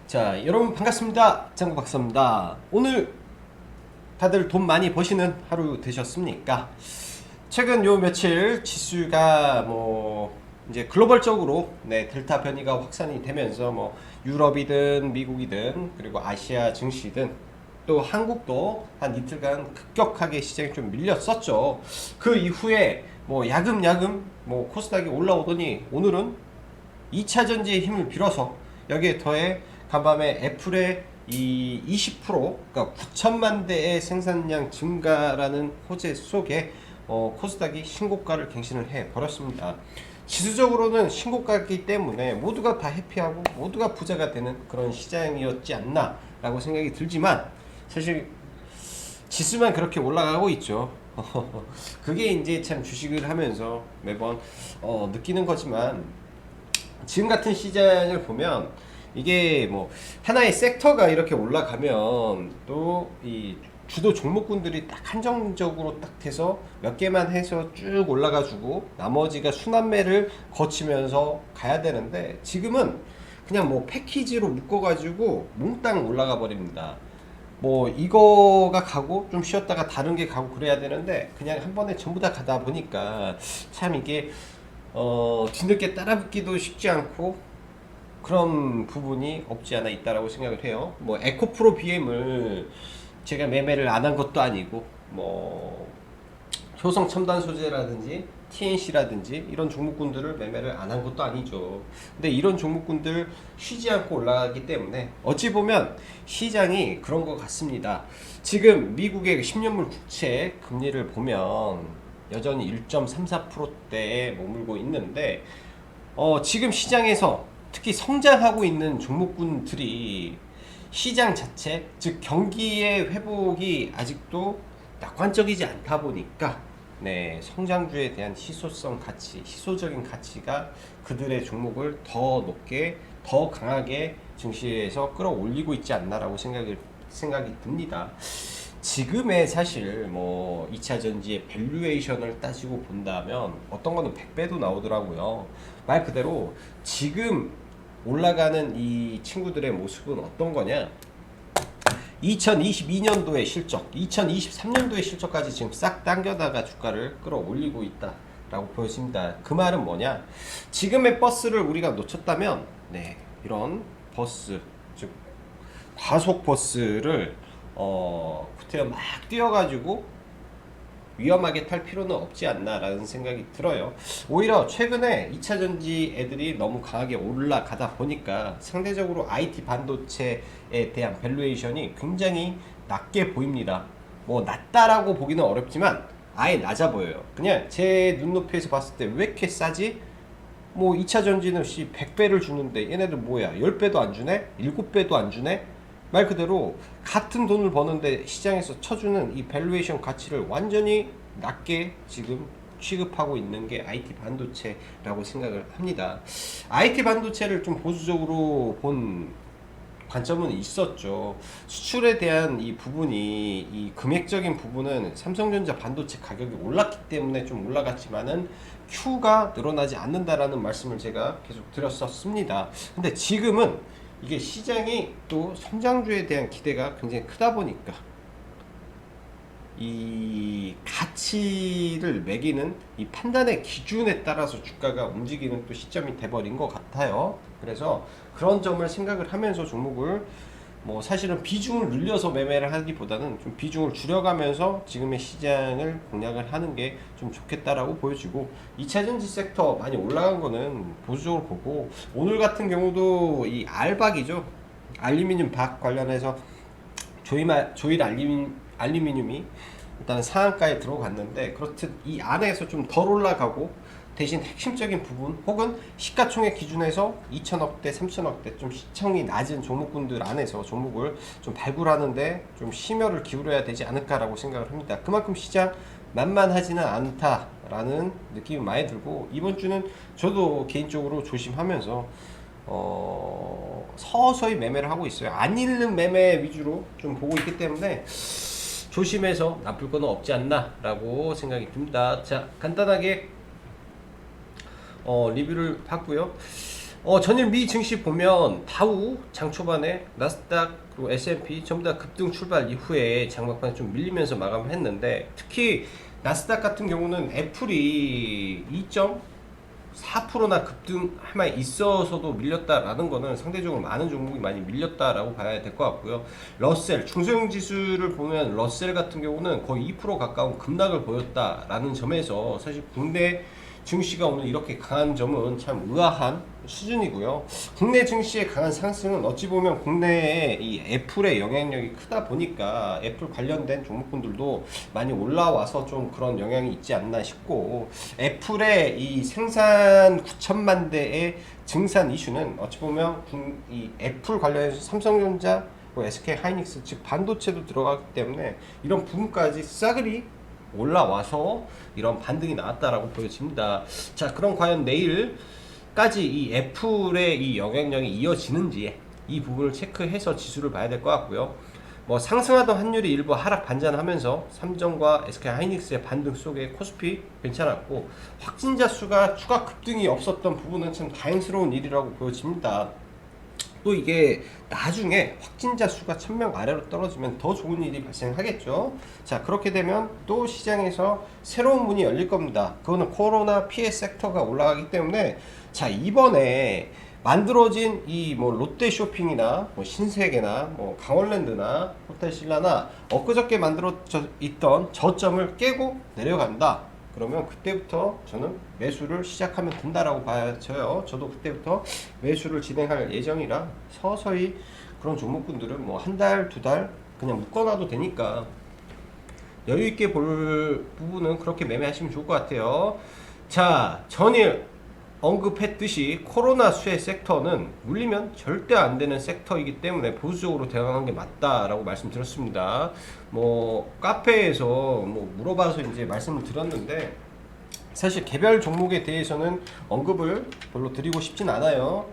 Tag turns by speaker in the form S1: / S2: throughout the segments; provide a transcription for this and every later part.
S1: 자, 여러분 반갑습니다. 장구 박사입니다. 오늘 다들 돈 많이 버시는 하루 되셨습니까? 최근 요 며칠 지수가 이제 글로벌적으로 델타 변이가 확산이 되면서 유럽이든 미국이든 그리고 아시아 증시든 또 한국도 한 이틀간 급격하게 시장이 좀 밀렸었죠. 그 이후에 야금야금 코스닥이 올라오더니 오늘은 2차 전지의 힘을 빌어서 여기에 더해 간밤에 애플의 이 20% 그러니까 9천만 대의 생산량 증가라는 호재 속에 코스닥이 신고가를 갱신을 해 버렸습니다. 지수적으로는 신고가이기 때문에 모두가 다 해피하고 모두가 부자가 되는 그런 시장이었지 않나 라고 생각이 들지만 사실 지수만 그렇게 올라가고 있죠. 그게 이제 참 주식을 하면서 매번 느끼는 거지만 지금 같은 시장을 보면 이게 하나의 섹터가 이렇게 올라가면 또 이 주도 종목군들이 딱 한정적으로 딱 돼서 몇 개만 해서 쭉 올라가지고 나머지가 순환매를 거치면서 가야 되는데 지금은 그냥 패키지로 묶어가지고 몽땅 올라가 버립니다. 이거가 가고 좀 쉬었다가 다른 게 가고 그래야 되는데 그냥 한 번에 전부 다 가다 보니까 참 이게 뒤늦게 따라붙기도 쉽지 않고 그런 부분이 없지 않아 있다라고 생각을 해요. 에코프로 BM을 제가 매매를 안 한 것도 아니고 효성 첨단 소재라든지 TNC라든지 이런 종목군들을 매매를 안 한 것도 아니죠. 근데 이런 종목군들 쉬지 않고 올라가기 때문에 어찌 보면 시장이 그런 것 같습니다. 지금 미국의 10년물 국채 금리를 보면 여전히 1.34%대에 머물고 있는데 지금 시장에서 특히 성장하고 있는 종목군들이 시장 자체 즉 경기의 회복이 아직도 낙관적이지 않다 보니까 성장주에 대한 희소성 가치, 희소적인 가치가 그들의 종목을 더 높게 더 강하게 증시에서 끌어올리고 있지 않나라고 생각이 듭니다. 지금의 사실 2차 전지의 밸류에이션을 따지고 본다면 어떤 거는 100배도 나오더라고요. 말 그대로 지금 올라가는 이 친구들의 모습은 어떤 거냐? 2022년도의 실적, 2023년도의 실적까지 지금 싹 당겨다가 주가를 끌어올리고 있다라고 보여집니다. 그 말은 뭐냐? 지금의 버스를 우리가 놓쳤다면, 이런 버스, 즉 과속 버스를 구태여 막 뛰어가지고 위험하게 탈 필요는 없지 않나라는 생각이 들어요. 오히려 최근에 2차 전지 애들이 너무 강하게 올라가다 보니까 상대적으로 IT 반도체에 대한 밸류에이션이 굉장히 낮게 보입니다. 낮다라고 보기는 어렵지만 아예 낮아 보여요. 그냥 제 눈높이에서 봤을 때 왜 이렇게 싸지? 2차 전지는 100배를 주는데 얘네들 뭐야? 10배도 안 주네? 7배도 안 주네? 말 그대로 같은 돈을 버는데 시장에서 쳐주는 이 밸류에이션 가치를 완전히 낮게 지금 취급하고 있는 게 IT 반도체라고 생각을 합니다. IT 반도체를 좀 보수적으로 본 관점은 있었죠. 수출에 대한 이 부분이 이 금액적인 부분은 삼성전자 반도체 가격이 올랐기 때문에 좀 올라갔지만은 Q가 늘어나지 않는다라는 말씀을 제가 계속 드렸었습니다. 근데 지금은 이게 시장이 또 성장주에 대한 기대가 굉장히 크다 보니까 이 가치를 매기는 이 판단의 기준에 따라서 주가가 움직이는 또 시점이 돼버린 것 같아요. 그래서 그런 점을 생각을 하면서 종목을 사실은 비중을 늘려서 매매를 하기보다는 좀 비중을 줄여가면서 지금의 시장을 공략을 하는 게 좀 좋겠다라고 보여지고 2차 전지 섹터 많이 올라간 거는 보수적으로 보고 오늘 같은 경우도 이 알박이죠. 알루미늄 박 관련해서 조일 알루미늄이 일단 상한가에 들어갔는데 그렇듯 이 안에서 좀 덜 올라가고 대신 핵심적인 부분 혹은 시가총액 기준에서 2천억대, 3천억대 좀 시청이 낮은 종목군들 안에서 종목을 좀 발굴하는데 좀 심혈을 기울여야 되지 않을까라고 생각을 합니다. 그만큼 시장 만만하지는 않다라는 느낌이 많이 들고 이번 주는 저도 개인적으로 조심하면서 서서히 매매를 하고 있어요. 안 잃는 매매 위주로 좀 보고 있기 때문에 조심해서 나쁠 건 없지 않나 라고 생각이 듭니다. 자, 간단하게 리뷰를 봤고요. 전일 미 증시 보면 다우 장 초반에 나스닥 그리고 S&P 전부 다 급등 출발 이후에 장막판에 좀 밀리면서 마감했는데, 특히 나스닥 같은 경우는 애플이 2.4%나 급등할 만에 있어서도 밀렸다라는 거는 상대적으로 많은 종목이 많이 밀렸다라고 봐야 될 것 같고요. 러셀 중소형 지수를 보면 러셀 같은 경우는 거의 2% 가까운 급락을 보였다라는 점에서 사실 국내 증시가 오늘 이렇게 강한 점은 참 의아한 수준이고요. 국내 증시의 강한 상승은 어찌 보면 국내에 이 애플의 영향력이 크다 보니까 애플 관련된 종목군들도 많이 올라와서 좀 그런 영향이 있지 않나 싶고, 애플의 이 생산 9천만 대의 증산 이슈는 어찌 보면 이 애플 관련해서 삼성전자, SK 하이닉스 즉 반도체도 들어가기 때문에 이런 부분까지 싸그리 올라와서 이런 반등이 나왔다라고 보여집니다. 자, 그럼 과연 내일까지 이 애플의 이 영향력이 이어지는지 이 부분을 체크해서 지수를 봐야 될 것 같고요. 뭐 상승하던 환율이 일부 하락 반전하면서 삼성과 SK 하이닉스의 반등 속에 코스피 괜찮았고, 확진자 수가 추가 급등이 없었던 부분은 참 다행스러운 일이라고 보여집니다. 또 이게 나중에 확진자 수가 1000명 아래로 떨어지면 더 좋은 일이 발생하겠죠. 자, 그렇게 되면 또 시장에서 새로운 문이 열릴 겁니다. 그거는 코로나 피해 섹터가 올라가기 때문에, 자, 이번에 만들어진 이 뭐 롯데쇼핑이나 뭐 신세계나 뭐 강원랜드나 호텔신라나 엊그저께 만들어져 있던 저점을 깨고 내려간다. 그러면 그때부터 저는 매수를 시작하면 된다라고 봐져요. 저도 그때부터 매수를 진행할 예정이라 서서히 그런 종목군들은 뭐 한 달, 두 달 그냥 묶어놔도 되니까 여유있게 볼 부분은 그렇게 매매하시면 좋을 것 같아요. 자, 전일 언급했듯이 코로나 수혜 섹터는 물리면 절대 안 되는 섹터이기 때문에 보수적으로 대응하는 게 맞다라고 말씀드렸습니다. 뭐 카페에서 뭐 물어봐서 이제 말씀을 드렸는데, 사실 개별 종목에 대해서는 언급을 별로 드리고 싶진 않아요.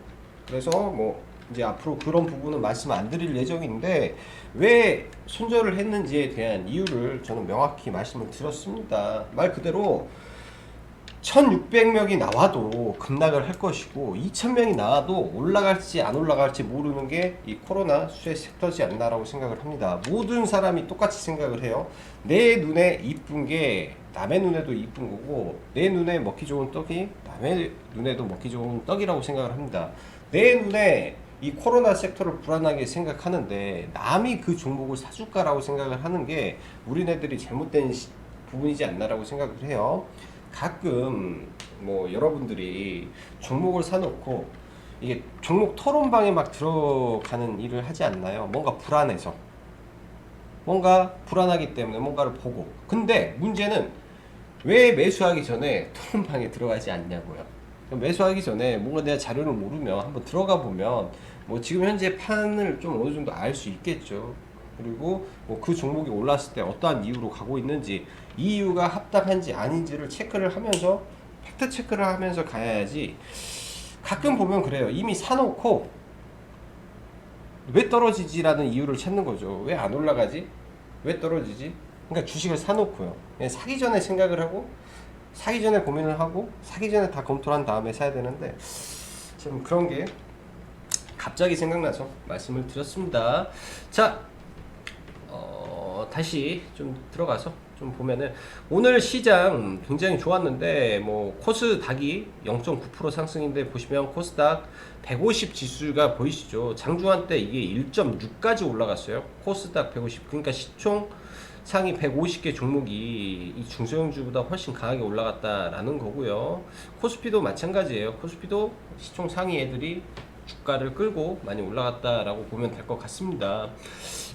S1: 그래서 뭐 이제 앞으로 그런 부분은 말씀 안 드릴 예정인데, 왜 손절을 했는지에 대한 이유를 저는 명확히 말씀을 드렸습니다. 말 그대로 1600명이 나와도 급락을 할 것이고 2000명이 나와도 올라갈지 안 올라갈지 모르는 게 이 코로나 수혜 섹터지 않나라고 생각을 합니다. 모든 사람이 똑같이 생각을 해요. 내 눈에 이쁜 게 남의 눈에도 이쁜 거고, 내 눈에 먹기 좋은 떡이 남의 눈에도 먹기 좋은 떡이라고 생각을 합니다. 내 눈에 이 코로나 섹터를 불안하게 생각하는데 남이 그 종목을 사줄까라고 생각을 하는 게 우리네들이 잘못된 부분이지 않나라고 생각을 해요. 가끔 뭐 여러분들이 종목을 사놓고 이게 종목 토론방에 막 들어가는 일을 하지 않나요? 뭔가 불안해서, 뭔가 불안하기 때문에 뭔가를 보고. 근데 문제는 왜 매수하기 전에 토론방에 들어가지 않냐고요. 매수하기 전에 뭔가 내가 자료를 모르면 한번 들어가 보면 뭐 지금 현재 판을 좀 어느 정도 알 수 있겠죠. 그리고 뭐 그 종목이 올랐을 때 어떠한 이유로 가고 있는지, 이 이유가 합당한지 아닌지를 체크를 하면서, 팩트 체크를 하면서 가야지. 가끔 보면 그래요. 이미 사놓고 왜 떨어지지라는 이유를 찾는 거죠. 왜 안 올라가지? 왜 떨어지지? 그러니까 주식을 사놓고요. 그냥 사기 전에 생각을 하고, 사기 전에 고민을 하고, 사기 전에 다 검토를 한 다음에 사야 되는데, 지금 그런 게 갑자기 생각나서 말씀을 드렸습니다. 자, 다시 좀 들어가서 좀 보면은 오늘 시장 굉장히 좋았는데, 뭐 코스닥이 0.9% 상승인데 보시면 코스닥 150 지수가 보이시죠? 장중한 때 이게 1.6까지 올라갔어요. 코스닥 150. 그러니까 시총 상위 150개 종목이 이 중소형주보다 훨씬 강하게 올라갔다라는 거고요. 코스피도 마찬가지예요. 코스피도 시총 상위 애들이 주가를 끌고 많이 올라갔다라고 보면 될 것 같습니다.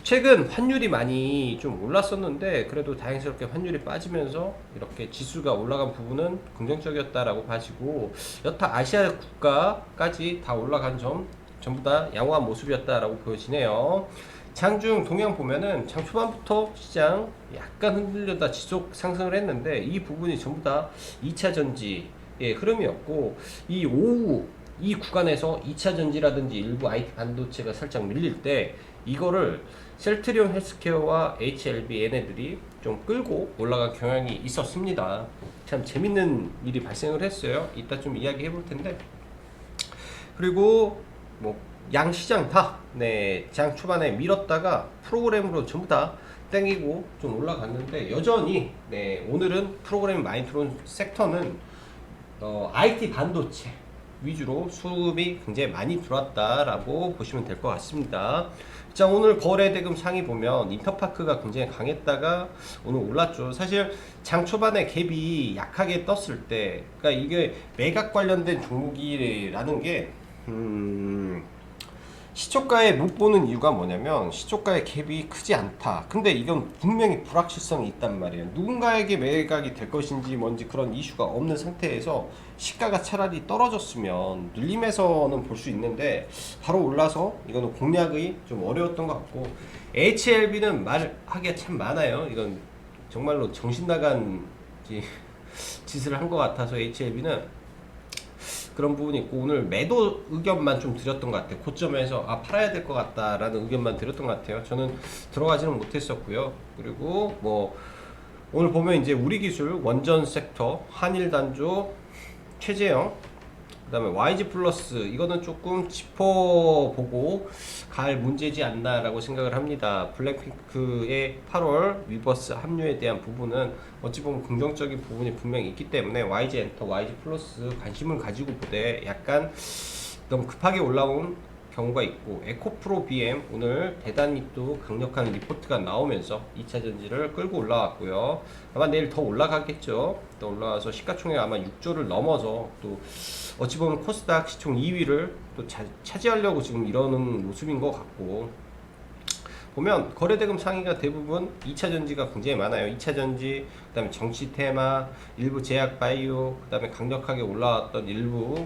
S1: 최근 환율이 많이 좀 올랐었는데 그래도 다행스럽게 환율이 빠지면서 이렇게 지수가 올라간 부분은 긍정적이었다라고 봐지고, 여타 아시아 국가까지 다 올라간 점 전부 다 양호한 모습이었다라고 보여지네요. 장중 동향 보면은 장 초반부터 시장 약간 흔들려다 지속 상승을 했는데, 이 부분이 전부 다 2차 전지의 흐름이었고, 이 오후 이 구간에서 2차 전지라든지 일부 IT 반도체가 살짝 밀릴 때 이거를 셀트리온 헬스케어와 HLB 얘네들이 좀 끌고 올라간 경향이 있었습니다. 참 재밌는 일이 발생을 했어요. 이따 좀 이야기 해볼 텐데, 그리고 뭐 양시장 다 장 초반에 밀었다가 프로그램으로 전부 다 땡기고 좀 올라갔는데 여전히 오늘은 프로그램이 많이 들어온 섹터는 IT 반도체 위주로 수급이 굉장히 많이 들어왔다라고 보시면 될 것 같습니다. 자, 오늘 거래대금 상위 보면 인터파크가 굉장히 강했다가 오늘 올랐죠. 사실 장 초반에 갭이 약하게 떴을 때, 그러니까 이게 매각 관련된 종목이라는 게 시초가에 못 보는 이유가 뭐냐면 시초가의 갭이 크지 않다. 근데 이건 분명히 불확실성이 있단 말이에요. 누군가에게 매각이 될 것인지 뭔지 그런 이슈가 없는 상태에서 시가가 차라리 떨어졌으면 눌림에서는 볼 수 있는데 바로 올라서 이거는 공략이 좀 어려웠던 것 같고, HLB는 말하기가 참 많아요. 이건 정말로 정신 나간 짓을 한 것 같아서 HLB는 그런 부분이 있고, 오늘 매도 의견만 좀 드렸던 것 같아요. 고점에서 팔아야 될 것 같다라는 의견만 드렸던 것 같아요. 저는 들어가지는 못했었고요. 그리고 뭐 오늘 보면 이제 우리기술, 원전 섹터, 한일단조, 최재형, 그 다음에 YG 플러스, 이거는 조금 짚어보고 갈 문제지 않나라고 생각을 합니다. 블랙핑크의 8월 위버스 합류에 대한 부분은 어찌 보면 긍정적인 부분이 분명히 있기 때문에 YG 엔터, YG 플러스 관심을 가지고 보되 약간 너무 급하게 올라온 경우가 있고, 에코프로 BM 오늘 대단히 또 강력한 리포트가 나오면서 2차전지를 끌고 올라왔고요. 아마 내일 더 올라가겠죠. 또 올라와서 시가총액 아마 6조를 넘어서 또 어찌 보면 코스닥 시총 2위를 또 차지하려고 지금 이러는 모습인 것 같고, 보면 거래대금 상위가 대부분 2차전지가 굉장히 많아요. 2차전지, 그 다음에 정치 테마, 일부 제약 바이오, 그 다음에 강력하게 올라왔던 일부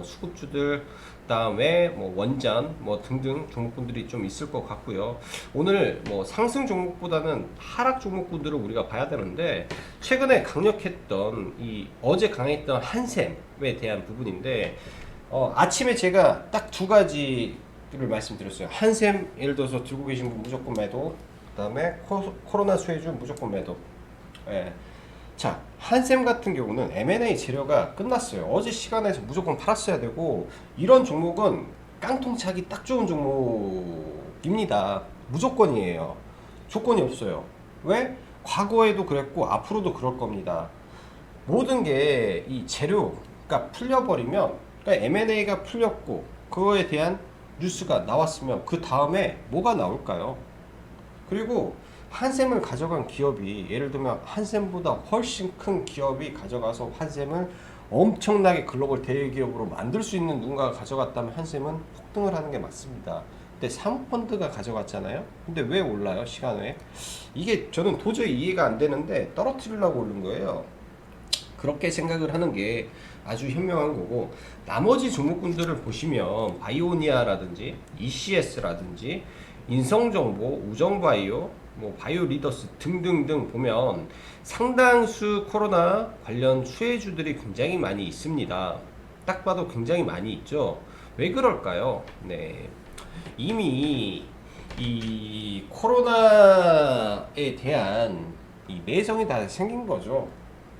S1: 수급주들, 그 다음에 원전 등등 종목군들이 좀 있을 것 같고요. 오늘 상승 종목보다는 하락 종목군들을 우리가 봐야 되는데, 최근에 강력했던 어제 강했던 한샘에 대한 부분인데, 아침에 제가 딱 두 가지 를 말씀드렸어요. 한샘 예를 들어서 들고 계신 분 무조건 매도, 그 다음에 코로나 수혜주 무조건 매도. 자, 한샘 같은 경우는 M&A 재료가 끝났어요. 어제 시간에서 무조건 팔았어야 되고, 이런 종목은 깡통차기 딱 좋은 종목입니다. 무조건이에요. 조건이 없어요. 왜? 과거에도 그랬고 앞으로도 그럴 겁니다. 모든 게 이 재료가 풀려버리면, 그러니까 M&A가 풀렸고 그거에 대한 뉴스가 나왔으면 그 다음에 뭐가 나올까요? 그리고 한샘을 가져간 기업이, 예를 들면 한샘보다 훨씬 큰 기업이 가져가서 한샘을 엄청나게 글로벌 대기업으로 만들 수 있는 누군가가 가져갔다면 한샘은 폭등을 하는 게 맞습니다. 근데 사모펀드가 가져갔잖아요. 근데 왜 올라요, 시간에? 이게 저는 도저히 이해가 안 되는데 떨어뜨리려고 오른 거예요. 그렇게 생각을 하는 게 아주 현명한 거고, 나머지 종목군들을 보시면 바이오니아라든지 ECS라든지 인성정보, 우정바이오, 바이오리더스 등등등 보면 상당수 코로나 관련 수혜주들이 굉장히 많이 있습니다. 딱 봐도 굉장히 많이 있죠. 왜 그럴까요? 이미 이 코로나에 대한 이 내성이 다 생긴 거죠.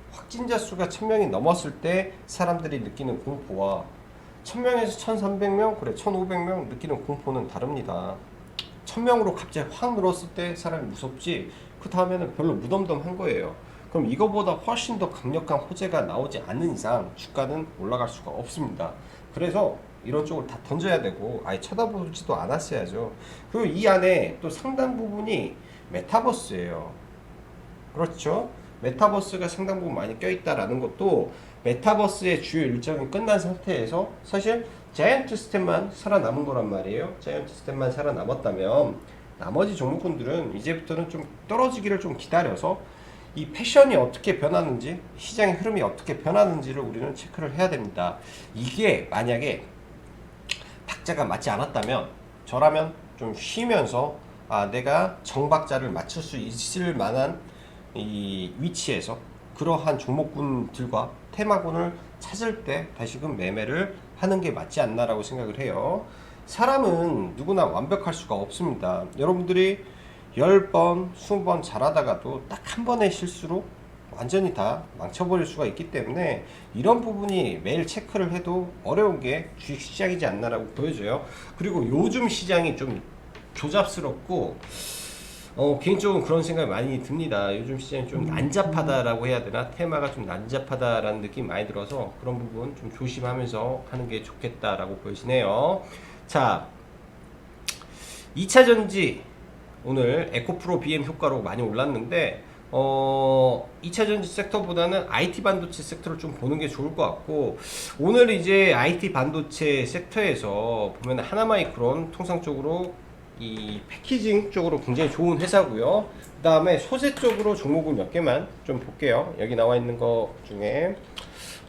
S1: 확진자 수가 1000명이 넘었을 때 사람들이 느끼는 공포와 1000명에서 1300명, 그래 1500명 느끼는 공포는 다릅니다. 1000명으로 갑자기 확 늘었을 때 사람이 무섭지, 그 다음에는 별로 무덤덤한 거예요. 그럼 이거보다 훨씬 더 강력한 호재가 나오지 않는 이상 주가는 올라갈 수가 없습니다. 그래서 이런 쪽을 다 던져야 되고 아예 쳐다보지도 않았어야죠. 그리고 이 안에 또 상당 부분이 메타버스예요. 그렇죠? 메타버스가 상당 부분 많이 껴있다라는 것도, 메타버스의 주요 일정이 끝난 상태에서 사실 자이언트 스텝만 살아남은 거란 말이에요. 자이언트 스텝만 살아남았다면 나머지 종목군들은 이제부터는 좀 떨어지기를 좀 기다려서 이 패션이 어떻게 변하는지, 시장의 흐름이 어떻게 변하는지를 우리는 체크를 해야 됩니다. 이게 만약에 박자가 맞지 않았다면 저라면 좀 쉬면서 내가 정박자를 맞출 수 있을 만한 이 위치에서 그러한 종목군들과 테마군을 찾을 때 다시금 매매를 하는 게 맞지 않나라고 생각을 해요. 사람은 누구나 완벽할 수가 없습니다. 여러분들이 10번, 20번 잘하다가도 딱 한 번의 실수로 완전히 다 망쳐버릴 수가 있기 때문에 이런 부분이 매일 체크를 해도 어려운 게 주식시장이지 않나라고 보여져요. 그리고 요즘 시장이 좀 조잡스럽고 개인적으로 그런 생각이 많이 듭니다. 요즘 시장이 좀 난잡하다라고 해야 되나? 테마가 좀 난잡하다라는 느낌이 많이 들어서 그런 부분 좀 조심하면서 하는 게 좋겠다라고 보이시네요. 자, 2차 전지 오늘 에코프로 BM 효과로 많이 올랐는데 2차 전지 섹터보다는 IT 반도체 섹터를 좀 보는 게 좋을 것 같고, 오늘 이제 IT 반도체 섹터에서 보면 하나마이크론 통상적으로 이 패키징 쪽으로 굉장히 좋은 회사고요. 그 다음에 소재 쪽으로 종목을 몇 개만 좀 볼게요. 여기 나와 있는 거 중에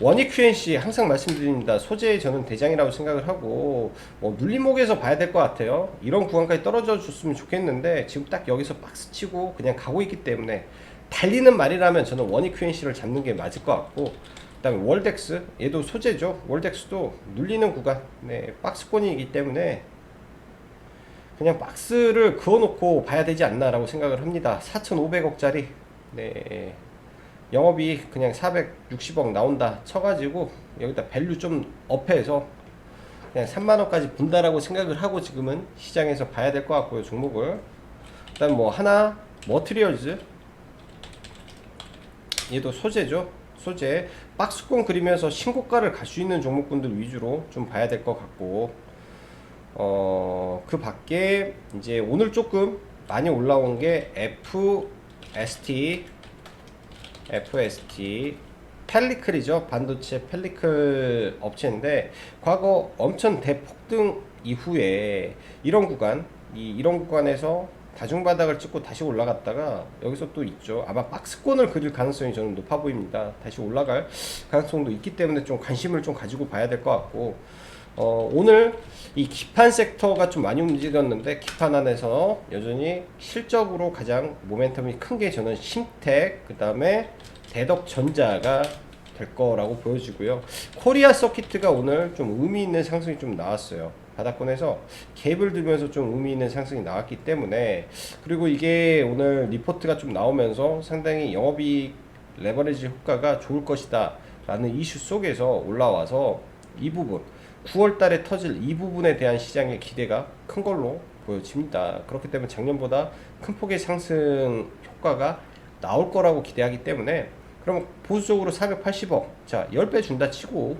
S1: 원익 QNC 항상 말씀드립니다. 소재의 저는 대장이라고 생각을 하고 눌림목에서 봐야 될 것 같아요. 이런 구간까지 떨어져 줬으면 좋겠는데 지금 딱 여기서 박스 치고 그냥 가고 있기 때문에 달리는 말이라면 저는 원익 QNC를 잡는 게 맞을 것 같고, 그 다음에 월덱스, 얘도 소재죠. 월덱스도 눌리는 구간, 네, 박스권이기 때문에 그냥 박스를 그어놓고 봐야 되지 않나 라고 생각을 합니다. 4,500억짜리 네, 영업이 그냥 460억 나온다 쳐가지고 여기다 밸류 좀 업해서 그냥 3만원까지 분다라고 생각을 하고 지금은 시장에서 봐야 될 것 같고요. 종목을. 그 다음 뭐 하나 머티리얼즈, 얘도 소재죠. 소재 박스권 그리면서 신고가를 갈 수 있는 종목군들 위주로 좀 봐야 될 것 같고, 그 밖에 이제 오늘 조금 많이 올라온 게 FST 펠리클이죠. 반도체 펠리클 업체인데 과거 엄청 대폭등 이후에 이런 구간, 이런 구간에서 다중바닥을 찍고 다시 올라갔다가 여기서 또 있죠. 아마 박스권을 그릴 가능성이 저는 높아 보입니다. 다시 올라갈 가능성도 있기 때문에 좀 관심을 좀 가지고 봐야 될 것 같고, 오늘 이 기판 섹터가 좀 많이 움직였는데 기판 안에서 여전히 실적으로 가장 모멘텀이 큰 게 저는 심텍, 그 다음에 대덕전자가 될 거라고 보여지고요. 코리아 서키트가 오늘 좀 의미 있는 상승이 좀 나왔어요. 바닥권에서 갭을 들면서 좀 의미 있는 상승이 나왔기 때문에, 그리고 이게 오늘 리포트가 좀 나오면서 상당히 영업이익 레버리지 효과가 좋을 것이다 라는 이슈 속에서 올라와서 이 부분 9월 달에 터질 이 부분에 대한 시장의 기대가 큰 걸로 보여집니다. 그렇기 때문에 작년보다 큰 폭의 상승 효과가 나올 거라고 기대하기 때문에, 그럼 보수적으로 480억, 자 10배 준다 치고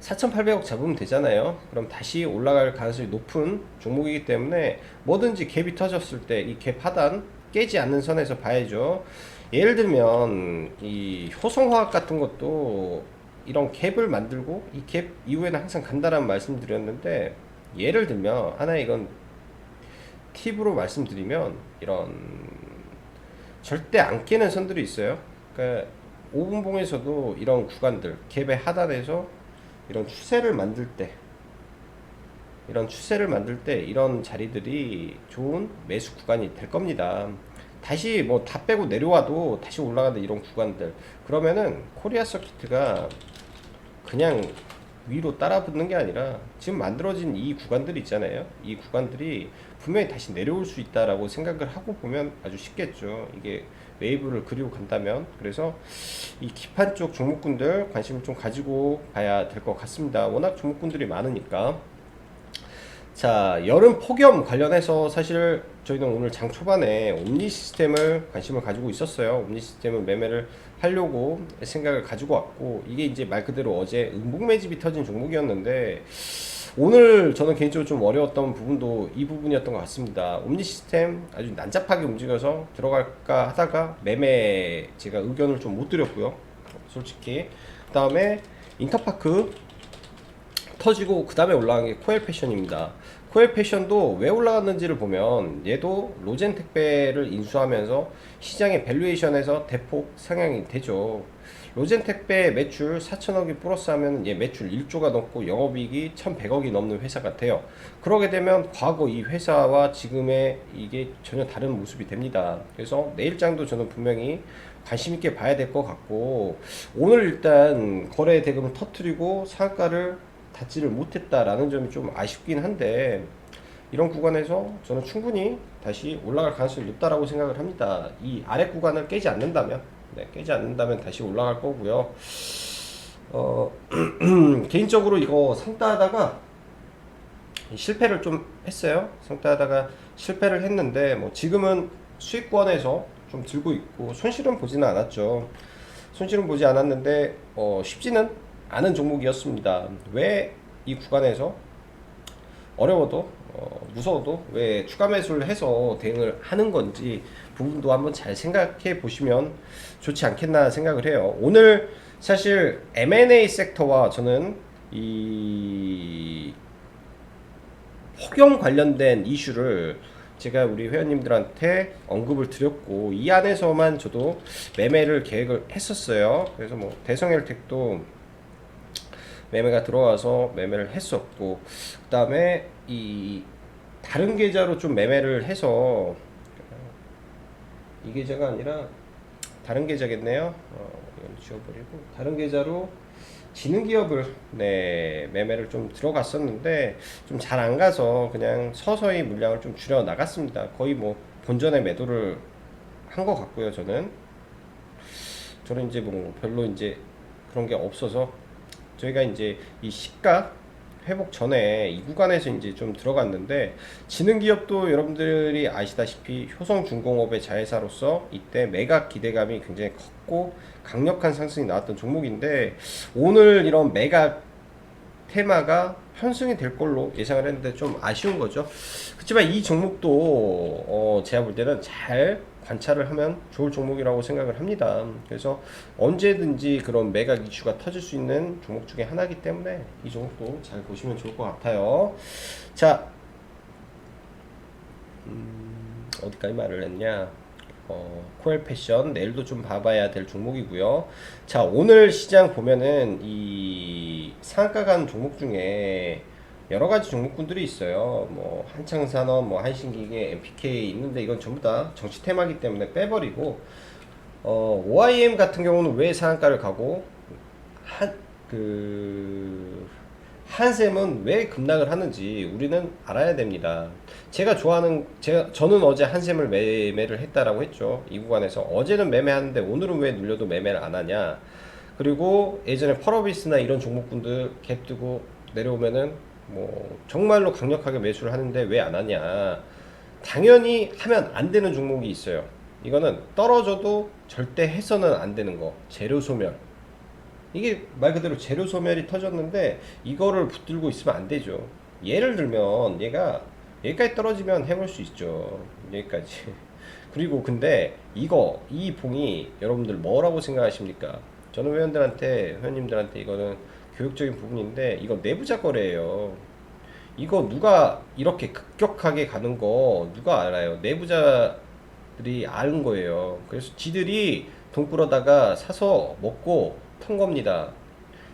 S1: 4,800억 잡으면 되잖아요. 그럼 다시 올라갈 가능성이 높은 종목이기 때문에 뭐든지 갭이 터졌을 때 이 갭 하단 깨지 않는 선에서 봐야죠. 예를 들면 이 효성화학 같은 것도 이런 갭을 만들고 이 갭 이후에는 항상 간다라는 말씀드렸는데, 예를 들면 하나 이건 팁으로 말씀드리면 이런 절대 안 깨는 선들이 있어요. 그러니까 5분봉에서도 이런 구간들 갭의 하단에서 이런 추세를 만들 때 이런 자리들이 좋은 매수 구간이 될 겁니다. 다시 뭐 다 빼고 내려와도 다시 올라가는 이런 구간들, 그러면은 코리아 서키트가 그냥 위로 따라 붙는 게 아니라 지금 만들어진 이 구간들 있잖아요. 이 구간들이 분명히 다시 내려올 수 있다라고 생각을 하고 보면 아주 쉽겠죠. 이게 웨이브를 그리고 간다면. 그래서 이 기판 쪽 종목군들 관심을 좀 가지고 봐야 될 것 같습니다. 워낙 종목군들이 많으니까. 자, 여름 폭염 관련해서 사실 저희는 오늘 장 초반에 옴니 시스템을 관심을 가지고 있었어요. 옴니 시스템을 매매를 하려고 생각을 가지고 왔고, 이게 이제 말 그대로 어제 음봉 매집이 터진 종목이었는데 오늘 저는 개인적으로 좀 어려웠던 부분도 이 부분이었던 것 같습니다. 옴니 시스템 아주 난잡하게 움직여서 들어갈까 하다가 매매 제가 의견을 좀 못 드렸고요, 솔직히. 그 다음에 인터파크 터지고 그 다음에 올라간 게 코엘 패션입니다. 코엘 패션도 왜 올라갔는지를 보면 얘도 로젠 택배를 인수하면서 시장의 밸류에이션에서 대폭 상향이 되죠. 로젠 택배 매출 4천억이 플러스 하면 얘 매출 1조가 넘고 영업이익이 1,100억이 넘는 회사 같아요. 그러게 되면 과거 이 회사와 지금의 이게 전혀 다른 모습이 됩니다. 그래서 내일장도 저는 분명히 관심 있게 봐야 될 것 같고, 오늘 일단 거래 대금을 터뜨리고 상한가를 닿지를 못했다라는 점이 좀 아쉽긴 한데, 이런 구간에서 저는 충분히 다시 올라갈 가능성이 높다라고 생각을 합니다. 이 아래 구간을 깨지 않는다면 네, 깨지 않는다면 다시 올라갈 거고요. 개인적으로 이거 상따하다가 실패를 좀 했어요. 상따하다가 실패를 했는데 뭐 지금은 수익권에서 좀 들고 있고 손실은 보지는 않았죠. 손실은 보지 않았는데 쉽지는 않은 종목이었습니다. 왜 이 구간에서 어려워도 무서워도 왜 추가 매수를 해서 대응을 하는 건지 부분도 한번 잘 생각해 보시면 좋지 않겠나 생각을 해요. 오늘 사실 M&A 섹터와 저는 이 폭염 관련된 이슈를 제가 우리 회원님들한테 언급을 드렸고 이 안에서만 저도 매매를 계획을 했었어요. 그래서 뭐 대성엘텍도 매매가 들어와서 매매를 했었고 그 다음에 이 다른 계좌로 좀 매매를 해서 이 계좌가 아니라 다른 계좌겠네요. 이건 지워버리고 다른 계좌로 지능기업을 네 매매를 좀 들어갔었는데 좀 잘 안 가서 그냥 서서히 물량을 좀 줄여 나갔습니다. 거의 뭐 본전에 매도를 한 것 같고요. 저는 이제 뭐 별로 이제 그런 게 없어서 저희가 이제 이 시가 회복 전에 이 구간에서 이제 좀 들어갔는데 지능기업도 여러분들이 아시다시피 효성중공업의 자회사로서 이때 매각 기대감이 굉장히 컸고 강력한 상승이 나왔던 종목인데 오늘 이런 매각 테마가 현승이 될 걸로 예상을 했는데 좀 아쉬운 거죠. 그렇지만 이 종목도 제가 볼 때는 잘 관찰을 하면 좋을 종목이라고 생각을 합니다. 그래서 언제든지 그런 매각 이슈가 터질 수 있는 종목 중에 하나이기 때문에 이 종목도 잘 보시면 좋을 것 같아요. 자, 어디까지 말을 했냐? 코엘 패션 내일도 좀 봐봐야 될 종목이고요. 자, 오늘 시장 보면은 이 상한가 간 종목 중에 여러 가지 종목군들이 있어요. 뭐 한창산업, 뭐 한신기계, MPK 있는데 이건 전부 다 정치 테마기 때문에 빼버리고 OIM 같은 경우는 왜 상한가를 가고 한샘은 왜 급락을 하는지 우리는 알아야 됩니다. 저는 어제 한샘을 매매를 했다라고 했죠. 이 구간에서 어제는 매매하는데 오늘은 왜 눌려도 매매를 안 하냐. 그리고 예전에 펄어비스나 이런 종목군들 갭 뜨고 내려오면은 뭐 정말로 강력하게 매수를 하는데 왜 안 하냐. 당연히 하면 안 되는 종목이 있어요. 이거는 떨어져도 절대 해서는 안 되는 거. 재료 소멸. 이게 말 그대로 재료 소멸이 터졌는데 이거를 붙들고 있으면 안 되죠. 예를 들면 얘가 여기까지 떨어지면 해볼 수 있죠. 여기까지. 그리고 근데 이 봉이 여러분들 뭐라고 생각하십니까? 저는 회원님들한테 이거는 교육적인 부분인데 이거 내부자 거래예요. 이거 누가 이렇게 급격하게 가는 거 누가 알아요? 내부자들이 아는 거예요. 그래서 지들이 돈 끌어다가 사서 먹고 푼 겁니다.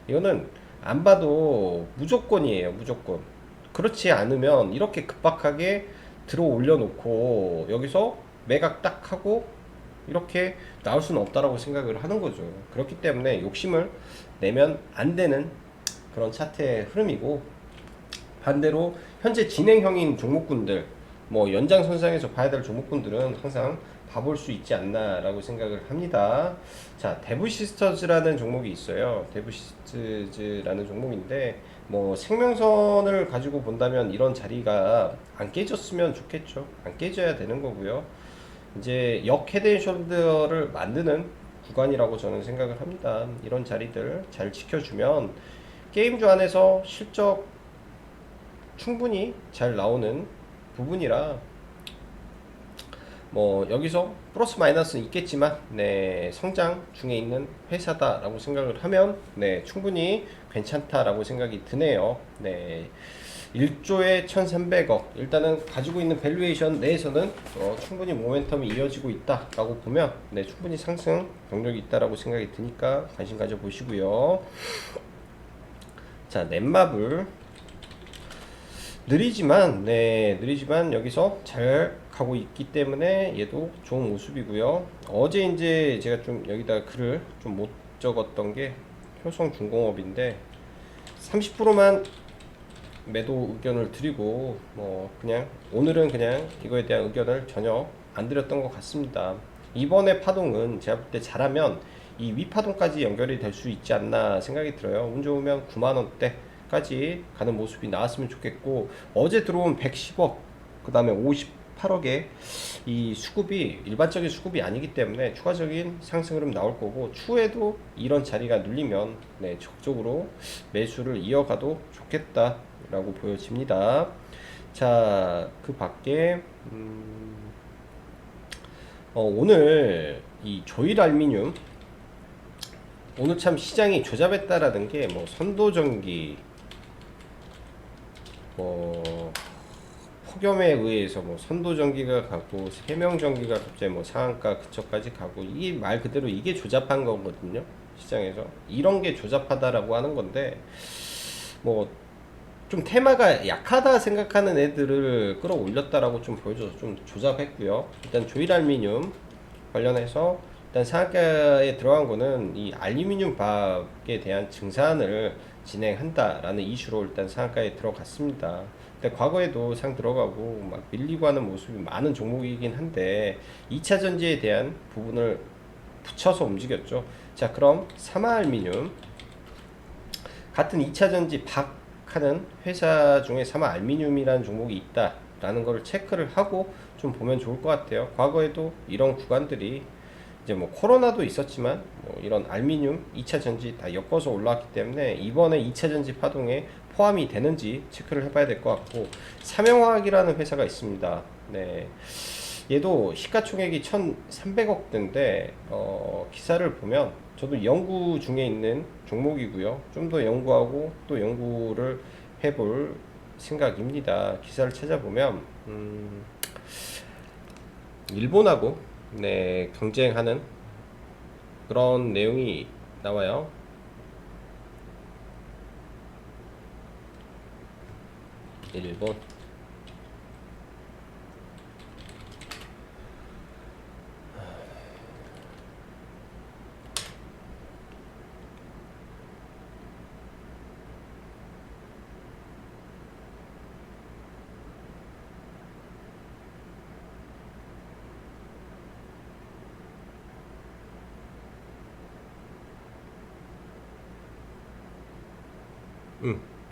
S1: 이거는 안 봐도 무조건이에요. 무조건. 그렇지 않으면 이렇게 급박하게 들어 올려놓고 여기서 매각 딱 하고 이렇게 나올 수는 없다라고 생각을 하는 거죠. 그렇기 때문에 욕심을 내면 안 되는 그런 차트의 흐름이고 반대로 현재 진행형인 종목군들 뭐 연장선상에서 봐야 될 종목군들은 항상 봐볼 수 있지 않나라고 생각을 합니다. 자, 데브시스터즈라는 종목이 있어요. 데브시스터즈라는 종목인데 뭐 생명선을 가지고 본다면 이런 자리가 안 깨졌으면 좋겠죠. 안 깨져야 되는 거고요. 이제 역 헤드앤숄더를 만드는 구간이라고 저는 생각을 합니다. 이런 자리들 잘 지켜주면 게임주 안에서 실적 충분히 잘 나오는 부분이라 뭐 여기서 플러스 마이너스는 있겠지만 네 성장 중에 있는 회사다라고 생각을 하면 네 충분히 괜찮다라고 생각이 드네요. 네 1조에 1300억 일단은 가지고 있는 밸류에이션 내에서는 충분히 모멘텀이 이어지고 있다라고 보면 네 충분히 상승 동력이 있다라고 생각이 드니까 관심 가져 보시고요. 자, 넷마블 느리지만 여기서 잘 가고 있기 때문에 얘도 좋은 모습이고요. 어제 이제 제가 좀 여기다 글을 좀 못 적었던 게 효성중공업인데 30%만 매도 의견을 드리고 뭐 그냥 오늘은 그냥 이거에 대한 의견을 전혀 안 드렸던 것 같습니다. 이번에 파동은 제가 볼 때 잘하면 이 위파동까지 연결이 될 수 있지 않나 생각이 들어요. 운 좋으면 9만원대까지 가는 모습이 나왔으면 좋겠고, 어제 들어온 110억 그 다음에 58억의 이 수급이 일반적인 수급이 아니기 때문에 추가적인 상승 흐름 나올 거고, 추후에도 이런 자리가 눌리면 적극적으로 매수를 이어가도 좋겠다라고 보여집니다. 자, 그 밖에 오늘 이 조일 알미늄, 오늘 참 시장이 조잡했다라는 게 뭐 선도전기, 뭐 폭염에 의해서 뭐 선도전기가 가고 세명전기가 갑자기 뭐 상한가 근처까지 가고, 이 말 그대로 이게 조잡한 거거든요. 시장에서 이런 게 조잡하다라고 하는 건데, 뭐 좀 테마가 약하다 생각하는 애들을 끌어올렸다라고 좀 보여줘서 좀 조잡했고요. 일단 조일 알미늄 관련해서 일단 상한가에 들어간 거는 이 알루미늄 밥에 대한 증산을 진행한다라는 이슈로 일단 상한가에 들어갔습니다. 근데 과거에도 상 들어가고 막 밀리고 하는 모습이 많은 종목이긴 한데 2차 전지에 대한 부분을 붙여서 움직였죠. 자, 그럼 삼화알미늄, 같은 2차 전지 하는 회사 중에 삼화알미늄이라는 종목이 있다라는 거를 체크를 하고 좀 보면 좋을 것 같아요. 과거에도 이런 구간들이 이제 뭐 코로나도 있었지만 뭐 이런 알미늄 2차 전지 다 엮어서 올라왔기 때문에 이번에 2차 전지 파동에 포함이 되는지 체크를 해봐야 될 것 같고, 삼영화학이라는 회사가 있습니다. 네, 얘도 시가총액이 1,300억대인데 기사를 보면 저도 연구 중에 있는 종목이고요. 좀 더 연구하고 또 연구를 해볼 생각입니다. 기사를 찾아보면 일본하고 경쟁하는 그런 내용이 나와요. 일본.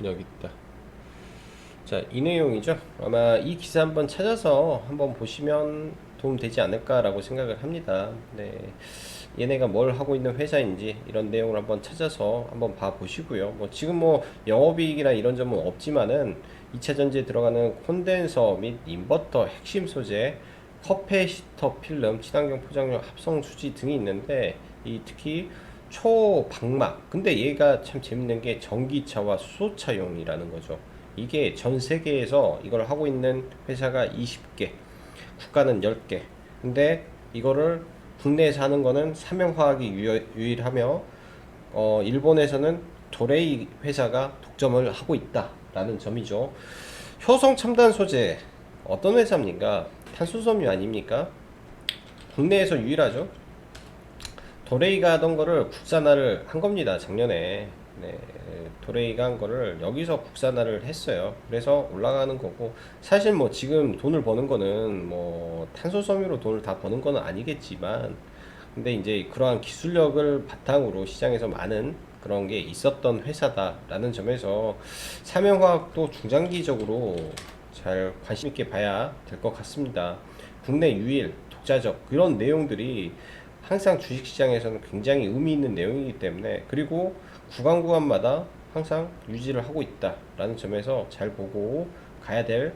S1: 여기 있다. 자, 이 내용이죠. 아마 이 기사 한번 찾아서 한번 보시면 도움 되지 않을까라고 생각을 합니다. 네, 얘네가 뭘 하고 있는 회사인지 이런 내용을 한번 찾아서 한번 봐 보시고요. 뭐 지금 뭐 영업이익이나 이런 점은 없지만은 2차 전지에 들어가는 콘덴서 및 인버터 핵심 소재, 커패시터 필름, 친환경 포장용 합성 수지 등이 있는데, 이 특히 초방막, 근데 얘가 참 재밌는 게 전기차와 수소차용이라는 거죠. 이게 전 세계에서 이걸 하고 있는 회사가 20개, 국가는 10개. 근데 이거를 국내에서 하는 거는 삼영화학이 유일하며 일본에서는 도레이 회사가 독점을 하고 있다라는 점이죠. 효성 첨단 소재, 어떤 회사입니까? 탄수섬유 아닙니까? 국내에서 유일하죠. 도레이가 하던 거를 국산화를 한 겁니다, 작년에. 네, 도레이가 한 거를 여기서 국산화를 했어요. 그래서 올라가는 거고, 사실 뭐 지금 돈을 버는 거는 뭐 탄소섬유로 돈을 다 버는 거는 아니겠지만, 근데 이제 그러한 기술력을 바탕으로 시장에서 많은 그런 게 있었던 회사다라는 점에서 삼영화학도 중장기적으로 잘 관심 있게 봐야 될 것 같습니다. 국내 유일 독자적 그런 내용들이 항상 주식시장에서는 굉장히 의미 있는 내용이기 때문에, 그리고 구간마다 항상 유지를 하고 있다라는 점에서 잘 보고 가야 될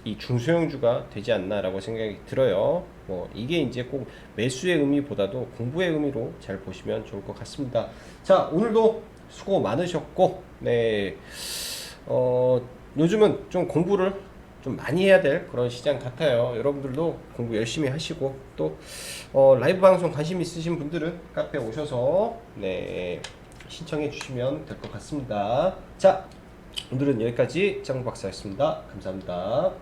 S1: 이 중소형주가 되지 않나라고 생각이 들어요. 뭐 이게 이제 꼭 매수의 의미보다도 공부의 의미로 잘 보시면 좋을 것 같습니다. 자, 오늘도 수고 많으셨고, 네, 요즘은 좀 공부를 좀 많이 해야 될 그런 시장 같아요. 여러분들도 공부 열심히 하시고, 또 라이브 방송 관심 있으신 분들은 카페에 오셔서 신청해 주시면 될 것 같습니다. 자, 오늘은 여기까지 장 박사였습니다. 감사합니다.